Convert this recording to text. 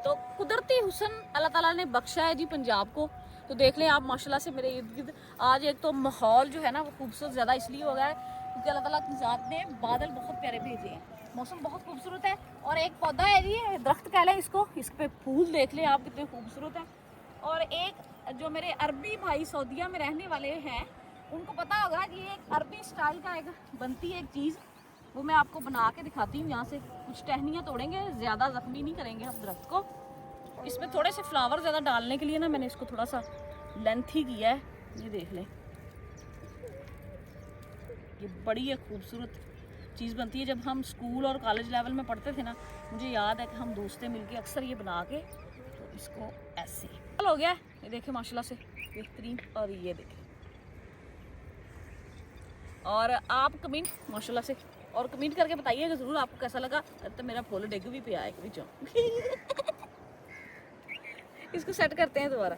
तो कुदरती हुस्न अल्लाह ताला ने बख्शा है जी पंजाब को। तो देख लें आप माशाल्लाह से मेरे इर्द गिर्द आज एक तो माहौल जो है ना वो खूबसूरत ज़्यादा इसलिए हो गया है क्योंकि अल्लाह ताला की ज़ात ने बादल बहुत प्यारे भेजे हैं, मौसम बहुत खूबसूरत है। और एक पौधा है जी, दरख्त कह लें इसको, इस पे फूल देख लें आप कितने खूबसूरत हैं। और एक जो मेरे अरबी भाई सऊदीया में रहने वाले हैं उनको पता होगा कि ये एक अरबी स्टाइल का एक बनती है एक चीज़, वो मैं आपको बना के दिखाती हूँ। यहाँ से कुछ टहनियाँ तोड़ेंगे, ज़्यादा ज़ख्मी नहीं करेंगे हम दरख्त को। इसमें थोड़े से फ्लावर ज़्यादा डालने के लिए ना मैंने इसको थोड़ा सा लेंथ ही किया है। ये देख लें, ये बड़ी एक खूबसूरत चीज़ बनती है। जब हम स्कूल और कॉलेज लेवल में पढ़ते थे ना, मुझे याद है कि हम दोस्तें मिलके अक्सर ये बना के तो इसको ऐसे हो गया। ये देखें माशाल्लाह से बेहतरीन। और ये देखें, और आप कमेंट माशाल्लाह से और कमेंट करके बताइएगा ज़रूर आपको कैसा लगा। तो मेरा फूल डिग भी पे आए बीचों इसको सेट करते हैं दोबारा।